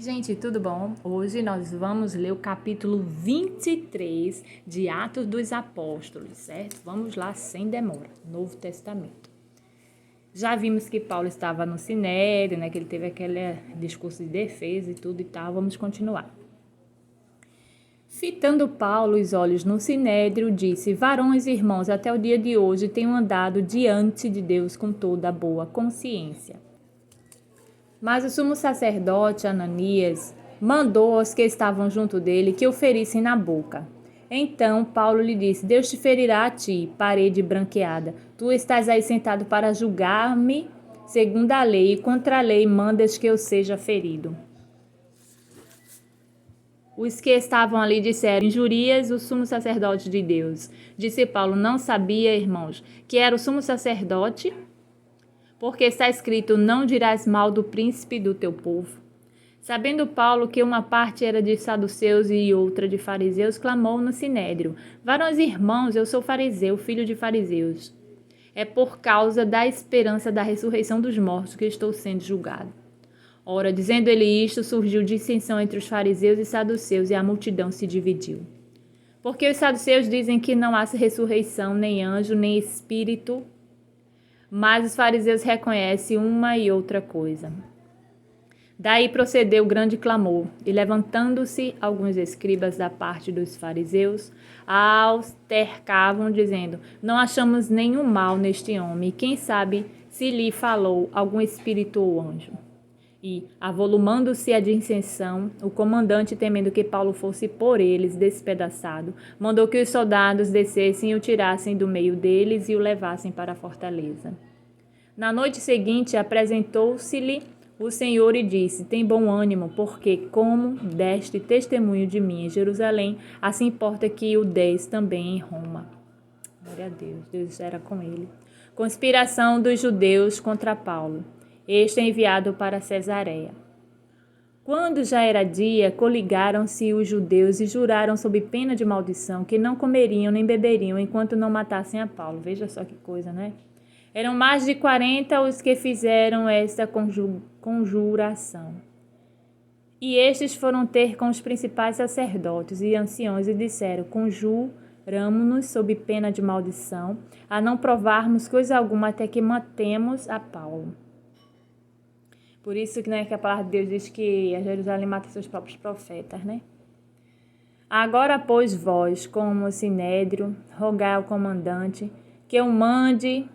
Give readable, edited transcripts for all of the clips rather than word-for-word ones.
Gente, tudo bom? Hoje nós vamos ler o capítulo 23 de Atos dos Apóstolos, certo? Vamos lá sem demora, Novo Testamento. Já vimos que Paulo estava no Sinédrio, né? Que ele teve aquele discurso de defesa e tudo e tal. Vamos continuar. Fitando Paulo os olhos no Sinédrio, disse: Varões e irmãos, até o dia de hoje tenho andado diante de Deus com toda a boa consciência. Mas o sumo sacerdote Ananias mandou aos que estavam junto dele que o ferissem na boca. Então Paulo lhe disse: Deus te ferirá a ti, parede branqueada. Tu estás aí sentado para julgar-me segundo a lei, e contra a lei mandas que eu seja ferido. Os que estavam ali disseram: Injurias o sumo sacerdote de Deus. Disse Paulo: Não sabia, irmãos, que era o sumo sacerdote? Porque está escrito: Não dirás mal do príncipe do teu povo. Sabendo Paulo que uma parte era de saduceus e outra de fariseus, clamou no sinédrio: Varões e irmãos, eu sou fariseu, filho de fariseus. É por causa da esperança da ressurreição dos mortos que estou sendo julgado. Ora, dizendo ele isto, surgiu dissensão entre os fariseus e saduceus, e a multidão se dividiu. Porque os saduceus dizem que não há ressurreição, nem anjo, nem espírito, mas os fariseus reconhecem uma e outra coisa. Daí procedeu grande clamor, e levantando-se alguns escribas da parte dos fariseus, altercavam, dizendo: Não achamos nenhum mal neste homem, quem sabe se lhe falou algum espírito ou anjo. E, avolumando-se a dissensão, o comandante, temendo que Paulo fosse por eles despedaçado, mandou que os soldados descessem e o tirassem do meio deles e o levassem para a fortaleza. Na noite seguinte, apresentou-se-lhe o Senhor e disse: Tem bom ânimo, porque, como deste testemunho de mim em Jerusalém, assim importa que o des também em Roma. Glória a Deus, Deus era com ele. Conspiração dos judeus contra Paulo. Este é enviado para Cesareia. Quando já era dia, coligaram-se os judeus e juraram sob pena de maldição que não comeriam nem beberiam enquanto não matassem a Paulo. Veja só que coisa, né? Eram mais de 40 os que fizeram esta conjuração. E estes foram ter com os principais sacerdotes e anciãos e disseram: Conjuramo-nos sob pena de maldição, a não provarmos coisa alguma até que matemos a Paulo. Por isso que, né, que a palavra de Deus diz que a Jerusalém mata seus próprios profetas, né? Agora, pois, vós, como sinédrio, rogai ao comandante que o mande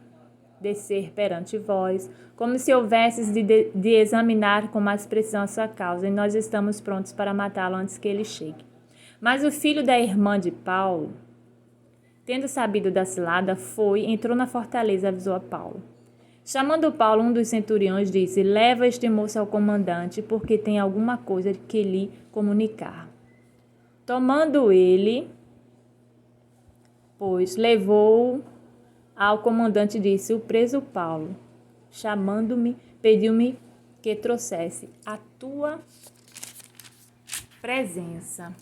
descer perante vós, como se houvesses de examinar com mais pressão a sua causa, e nós estamos prontos para matá-lo antes que ele chegue. Mas o filho da irmã de Paulo, tendo sabido da cilada, entrou na fortaleza e avisou a Paulo. Chamando Paulo, um dos centuriões disse: Leva este moço ao comandante, porque tem alguma coisa que lhe comunicar. Tomando ele, pois, levou ao comandante, disse: O preso Paulo, chamando-me, pediu-me que trouxesse a tua presença.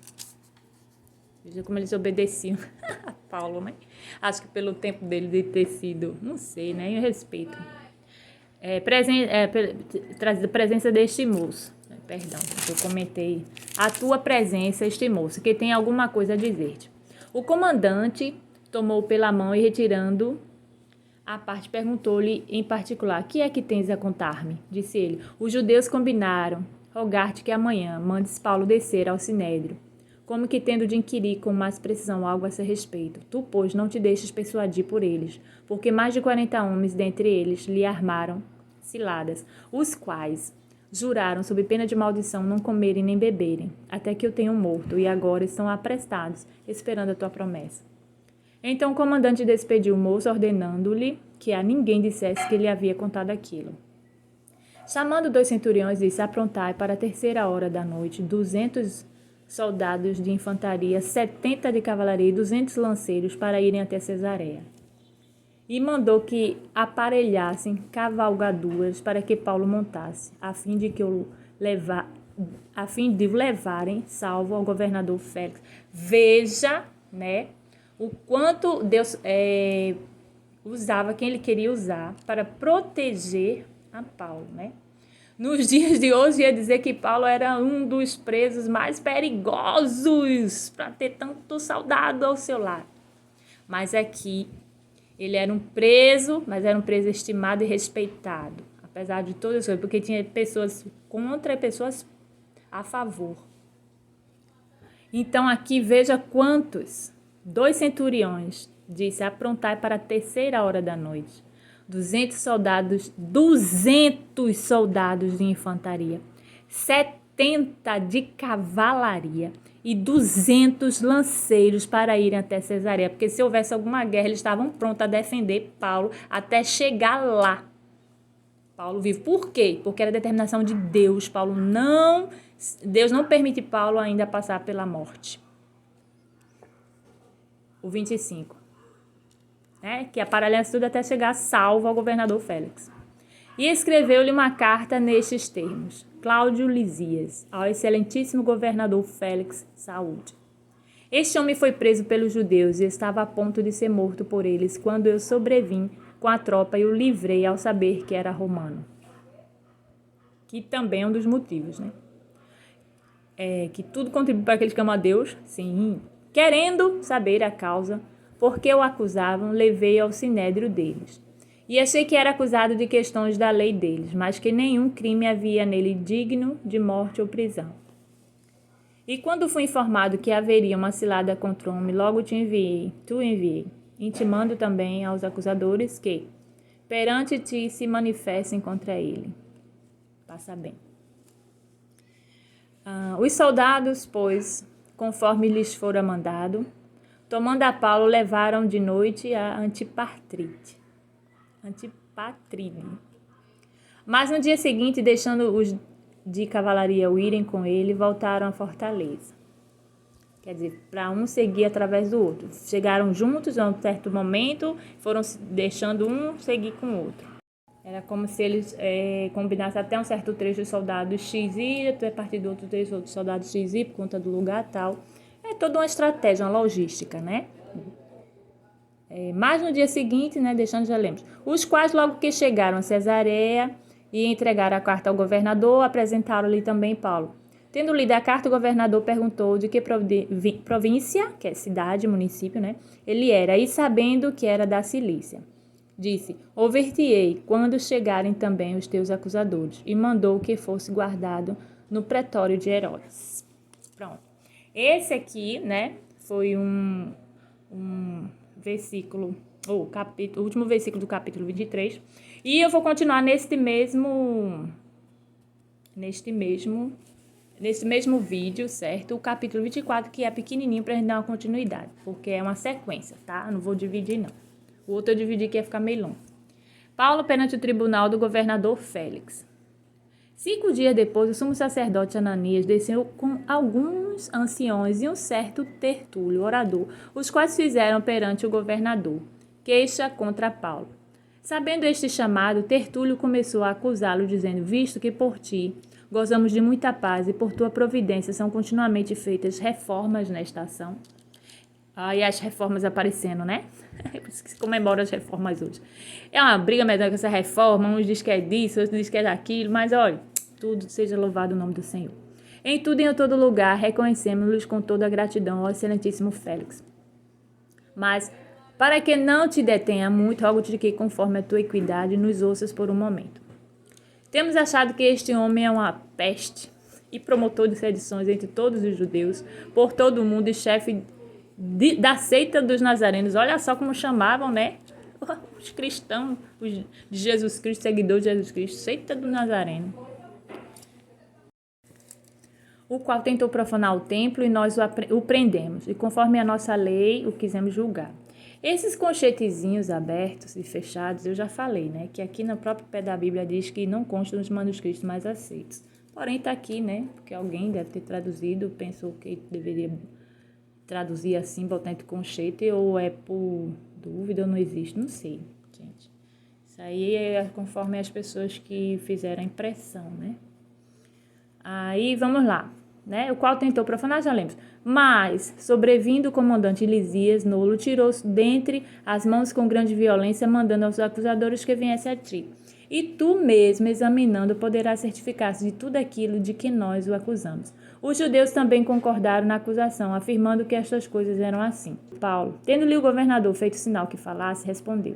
Veja como eles obedeciam a Paulo, né? Acho que pelo tempo dele de ter sido, não sei, né? Eu respeito. Trazido a presença deste moço. Perdão, eu comentei. A tua presença, este moço, que tem alguma coisa a dizer-te. O comandante tomou pela mão e, retirando a parte, perguntou-lhe em particular: Que é que tens a contar-me? Disse ele: Os judeus combinaram rogar-te que amanhã mandes Paulo descer ao sinédrio, como que tendo de inquirir com mais precisão algo a seu respeito. Tu, pois, não te deixes persuadir por eles, porque mais de 40 homens dentre eles lhe armaram ciladas, os quais juraram sob pena de maldição não comerem nem beberem, até que eu tenham morto, e agora estão aprestados, esperando a tua promessa. Então o comandante despediu o moço, ordenando-lhe que a ninguém dissesse que lhe havia contado aquilo. Chamando 2 centuriões, disse: Aprontai para a 3ª hora da noite 200 soldados de infantaria, 70 de cavalaria e 200 lanceiros para irem até Cesareia. E mandou que aparelhassem cavalgaduras para que Paulo montasse, a fim de o levarem salvo ao governador Félix. Veja, né, o quanto Deus usava quem ele queria usar para proteger a Paulo, né? Nos dias de hoje, ia dizer que Paulo era um dos presos mais perigosos para ter tanto soldado ao seu lado. Mas aqui, ele era um preso, mas era um preso estimado e respeitado, apesar de todas as coisas, porque tinha pessoas contra e pessoas a favor. Então, aqui, veja quantos. 2 centuriões, disse, aprontai para a 3ª hora da noite. 200 soldados de infantaria, 70 de cavalaria e 200 lanceiros para irem até Cesareia, porque se houvesse alguma guerra, eles estavam prontos a defender Paulo até chegar lá. Paulo vive. Por quê? Porque era determinação de Deus. Deus não permite Paulo ainda passar pela morte. O 25. Que aparelhasse tudo até chegar salvo ao governador Félix. E escreveu-lhe uma carta nestes termos: Cláudio Lisias, ao excelentíssimo governador Félix, saúde. Este homem foi preso pelos judeus e estava a ponto de ser morto por eles, quando eu sobrevim com a tropa e o livrei ao saber que era romano. Que também é um dos motivos, né? Que tudo contribui para aqueles que amam a Deus, sim. Querendo saber a causa, porque o acusavam, levei ao sinédrio deles. E achei que era acusado de questões da lei deles, mas que nenhum crime havia nele digno de morte ou prisão. E quando fui informado que haveria uma cilada contra o homem, logo te enviei, intimando também aos acusadores que, perante ti, se manifestem contra ele. Passa bem. Os soldados, pois, conforme lhes fora mandado, tomando a Paulo, levaram de noite a Antipatride. Mas no dia seguinte, deixando os de cavalaria irem com ele, voltaram à fortaleza. Quer dizer, para um seguir através do outro. Chegaram juntos a um certo momento, foram deixando um seguir com o outro. Era como se eles combinassem até um certo trecho de soldados X ir, a partir do outro trecho de soldados X ir, por conta do lugar e tal. É toda uma estratégia, uma logística, né? Mas no dia seguinte, né, deixando já lemos, os quais logo que chegaram a Cesareia e entregaram a carta ao governador, apresentaram-lhe também Paulo. Tendo lido a carta, o governador perguntou de que província, que é cidade, município, né, ele era, e sabendo que era da Cilícia. Disse, ouvir-te-ei quando chegarem também os teus acusadores, e mandou que fosse guardado no pretório de Herodes. Pronto. Esse aqui, né, foi um versículo, o último versículo do capítulo 23. E eu vou continuar neste mesmo vídeo, certo? O capítulo 24, que é pequenininho para a gente dar uma continuidade, porque é uma sequência, tá? Eu não vou dividir, não. O outro eu dividi que ia ficar meio longo. Paulo perante o tribunal do governador Félix. 5 dias depois, o sumo sacerdote Ananias desceu com alguns anciões e um certo Tertúlio, orador, os quais fizeram perante o governador queixa contra Paulo. Sabendo este chamado, Tertúlio começou a acusá-lo, dizendo, visto que por ti gozamos de muita paz e por tua providência são continuamente feitas reformas nesta ação. E as reformas aparecendo, né? É por isso que se comemora as reformas hoje. É uma briga medonha com essa reforma, uns dizem que é disso, outros dizem que é daquilo, mas olha, tudo seja louvado o nome do Senhor. Em tudo e em todo lugar, reconhecemos-los com toda a gratidão ao excelentíssimo Félix. Mas, para que não te detenha muito, rogo-te que, conforme a tua equidade, nos ouças por um momento. Temos achado que este homem é uma peste e promotor de sedições entre todos os judeus, por todo o mundo e chefe da seita dos nazarenos. Olha só como chamavam, né? Os cristãos, os de Jesus Cristo, seguidores de Jesus Cristo, seita do Nazareno. O qual tentou profanar o templo e nós o prendemos, e conforme a nossa lei o quisemos julgar. Esses conchetezinhos abertos e fechados, eu já falei, né? Que aqui no próprio pé da Bíblia diz que não constam nos manuscritos mais aceitos. Porém, está aqui, né? Porque alguém deve ter traduzido, pensou que deveria traduzir assim, botar entre conchete, ou é por dúvida ou não existe, não sei, gente. Isso aí é conforme as pessoas que fizeram a impressão, né? Aí, vamos lá, né? O qual tentou profanar, já lemos. Mas, sobrevindo o comandante Lisias, Nolo, tirou dentre as mãos com grande violência, mandando aos acusadores que viessem a ti. E tu mesmo, examinando, poderás certificar-se de tudo aquilo de que nós o acusamos. Os judeus também concordaram na acusação, afirmando que estas coisas eram assim. Paulo, tendo-lhe o governador feito sinal que falasse, respondeu: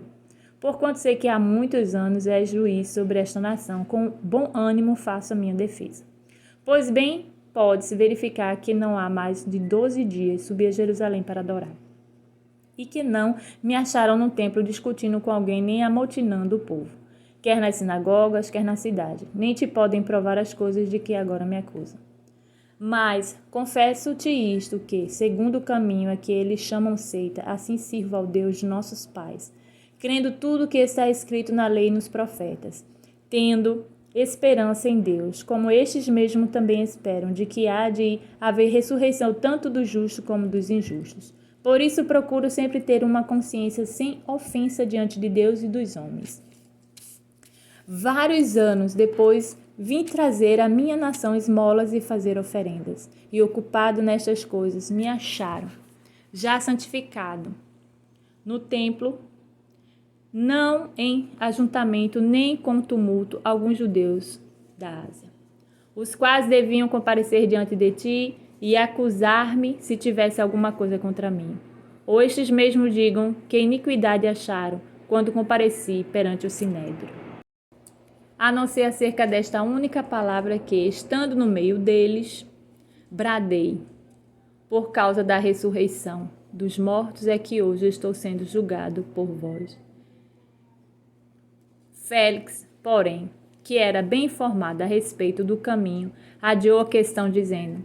porquanto sei que há muitos anos és juiz sobre esta nação, com bom ânimo faço a minha defesa. Pois bem, pode-se verificar que não há mais de 12 dias subi a Jerusalém para adorar, e que não me acharam no templo discutindo com alguém nem amotinando o povo, quer nas sinagogas, quer na cidade. Nem te podem provar as coisas de que agora me acusam. Mas confesso-te isto, que, segundo o caminho a que eles chamam seita, assim sirvo ao Deus de nossos pais, crendo tudo que está escrito na lei e nos profetas, tendo esperança em Deus, como estes mesmos também esperam, de que há de haver ressurreição tanto dos justos como dos injustos. Por isso procuro sempre ter uma consciência sem ofensa diante de Deus e dos homens. Vários anos depois, vim trazer à minha nação esmolas e fazer oferendas, e ocupado nestas coisas, me acharam, já santificado, no templo, não em ajuntamento nem com tumulto, alguns judeus da Ásia, os quais deviam comparecer diante de ti e acusar-me se tivesse alguma coisa contra mim. Ou estes mesmos digam que iniquidade acharam quando compareci perante o Sinédrio. A não ser acerca desta única palavra que, estando no meio deles, bradei, por causa da ressurreição dos mortos é que hoje estou sendo julgado por vós. Félix, porém, que era bem informado a respeito do caminho, adiou a questão, dizendo: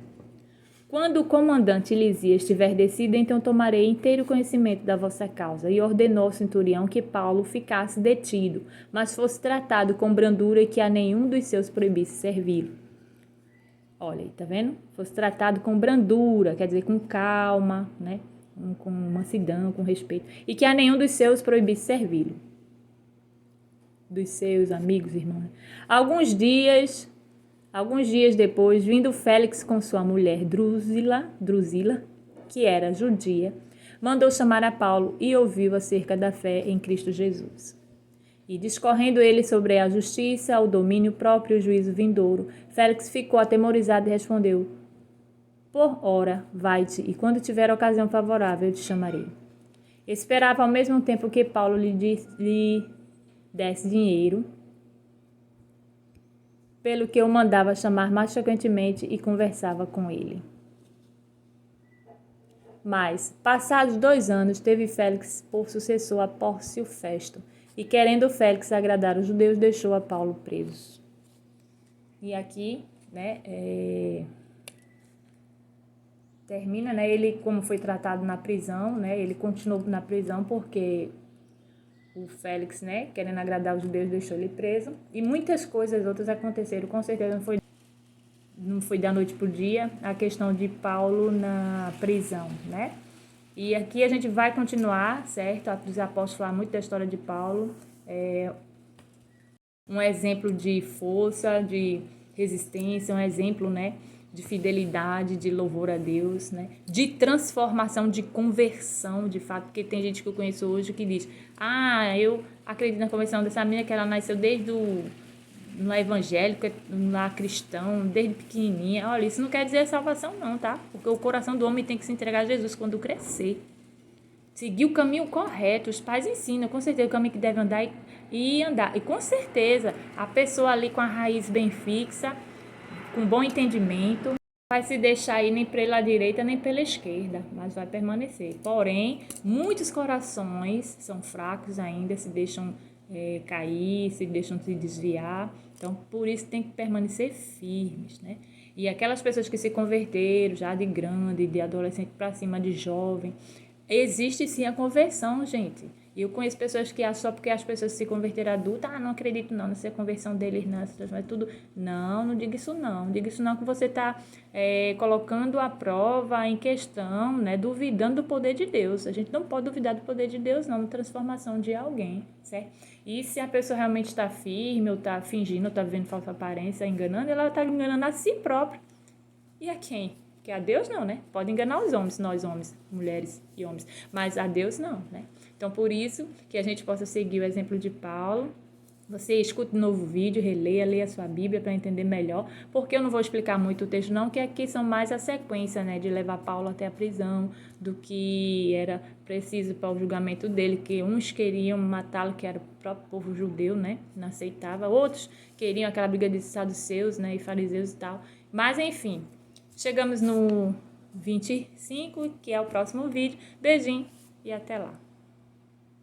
quando o comandante Lisias estiver descido, então tomarei inteiro conhecimento da vossa causa. E ordenou ao centurião que Paulo ficasse detido, mas fosse tratado com brandura e que a nenhum dos seus proibisse servi-lo. Olha aí, tá vendo? Fosse tratado com brandura, quer dizer, com calma, né? Com mansidão, com respeito. E que a nenhum dos seus proibisse servi-lo. Dos seus amigos, irmãos. Alguns dias depois, vindo Félix com sua mulher Drusila, que era judia, mandou chamar a Paulo e ouviu acerca da fé em Cristo Jesus. E discorrendo ele sobre a justiça, o domínio próprio e o juízo vindouro, Félix ficou atemorizado e respondeu: por ora, vai-te, e quando tiver ocasião favorável, eu te chamarei. Esperava ao mesmo tempo que Paulo lhe desse dinheiro, pelo que o mandava chamar mais frequentemente e conversava com ele. Mas, passados 2 anos, teve Félix por sucessor a Pórcio Festo, e querendo Félix agradar os judeus, deixou a Paulo preso. E aqui, né, termina, né, ele como foi tratado na prisão, né, ele continuou na prisão porque o Félix, né, querendo agradar os judeus, deixou ele preso. E muitas coisas outras aconteceram. Com certeza não foi da noite para o dia a questão de Paulo na prisão, né? E aqui a gente vai continuar, certo? Os apóstolos falam muito da história de Paulo. Um exemplo de força, de resistência, um exemplo, né, de fidelidade, de louvor a Deus, né, de transformação, de conversão, de fato, porque tem gente que eu conheço hoje que diz: eu acredito na conversão dessa menina que ela nasceu desde no evangélico, lá cristão, desde pequenininha. Olha, isso não quer dizer salvação não, tá? Porque o coração do homem tem que se entregar a Jesus quando crescer. Seguir o caminho correto, os pais ensinam, com certeza, o caminho que deve andar e andar. E com certeza, a pessoa ali com a raiz bem fixa, com bom entendimento, vai se deixar ir nem pela direita nem pela esquerda, mas vai permanecer. Porém, muitos corações são fracos ainda, se deixam cair, se deixam se desviar. Então, por isso tem que permanecer firmes, né? E aquelas pessoas que se converteram já de grande, de adolescente para cima, de jovem, existe sim a conversão, gente. E eu conheço pessoas que acham só porque as pessoas se converteram adultas, não acredito não, nessa conversão deles, não, mas tudo. Não diga isso não. Não diga isso não, que você está colocando a prova em questão, né, duvidando do poder de Deus. A gente não pode duvidar do poder de Deus, não, na transformação de alguém, certo? E se a pessoa realmente está firme, ou está fingindo, ou está vivendo falsa aparência, enganando, ela está enganando a si própria. E a quem? Que a Deus não, né? Pode enganar os homens, nós homens, mulheres e homens, mas a Deus não, né? Então, por isso que a gente possa seguir o exemplo de Paulo Você escuta um novo vídeo, releia, leia a sua Bíblia para entender melhor, porque eu não vou explicar muito o texto não, que aqui são mais a sequência, né, de levar Paulo até a prisão, do que era preciso para o julgamento dele, que uns queriam matá-lo, que era o próprio povo judeu, né, não aceitava, outros queriam aquela briga de saduceus, né, e fariseus e tal, mas enfim, chegamos no 25, que é o próximo vídeo. Beijinho e até lá.